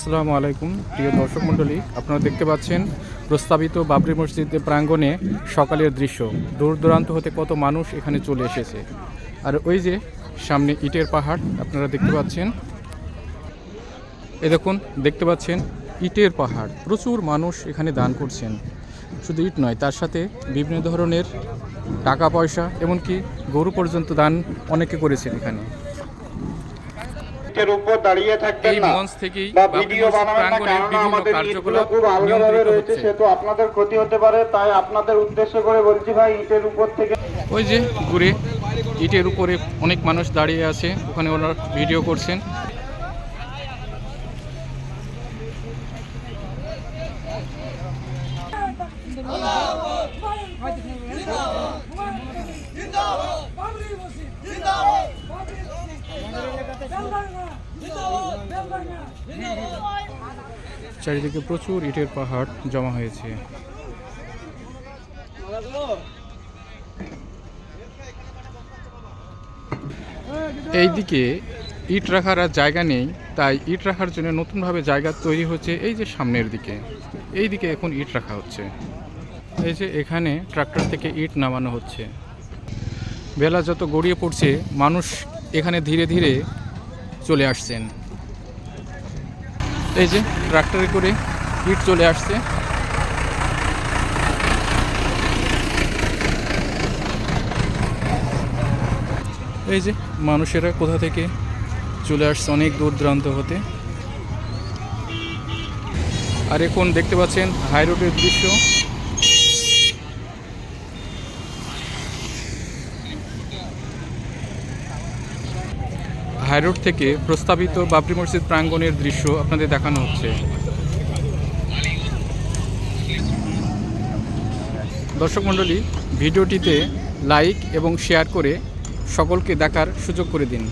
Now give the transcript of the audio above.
আসসালামু আলাইকুম প্রিয় দর্শক মণ্ডলী, আপনারা দেখতে পাচ্ছেন প্রস্তাবিত বাবরি মসজিদের প্রাঙ্গণে সকালের দৃশ্য। দূর দূরান্ত হতে কত মানুষ এখানে চলে এসেছে। আর ওই যে সামনে ইটের পাহাড় আপনারা দেখতে পাচ্ছেন। দেখুন, দেখতে পাচ্ছেন ইটের পাহাড়। প্রচুর মানুষ এখানে দান করছেন। শুধু ইট নয়, তার সাথে বিভিন্ন ধরনের টাকা পয়সা, এমনকি গরু পর্যন্ত দান অনেকে করেছেন এখানে। উপর দাঁড়িয়ে থাকবেন না বা ভিডিও বানাবেন না, কারণ আমাদের ইটগুলো খুব আলগা রয়েছে, সেহেতু আপনাদের ক্ষতি হতে পারে। তাই আপনাদের উদ্দেশ্য করে বলছি ভাই, ইটের উপর থেকে ওই যে ঘুরে ইটের উপরে অনেক মানুষ দাঁড়িয়ে আছে, ওখানে ওরা ভিডিও করছেন। চারিদিকে প্রচুর ইটের পাহাড় জমা হয়েছে। এইদিকে ইট রাখার আর জায়গা নেই, তাই ইট রাখার জন্য নতুনভাবে জায়গা তৈরি হচ্ছে। এই যে সামনের দিকে, এই দিকে এখন ইট রাখা হচ্ছে। এই যে এখানে ট্রাক্টর থেকে ইট নামানো হচ্ছে। বেলা যত গড়িয়ে পড়ছে, মানুষ এখানে ধীরে ধীরে চলে আসছেন। এই যে ট্রাক্টরে করে ইট চলে আসছে। এই যে মানুষেরা কোথা থেকে চলে আসছে, অনেক দূর দূরান্ত হতে। আর এখন দেখতে পাচ্ছেন হাই রোডের দৃশ্য। হাই রোড থেকে প্রস্তাবিত বাবরি মসজিদ প্রাঙ্গণের দৃশ্য আপনাদের দেখানো হচ্ছে। দর্শক মণ্ডলী, ভিডিওটিতে লাইক এবং শেয়ার করে সকলকে দেখার সুযোগ করে দিন।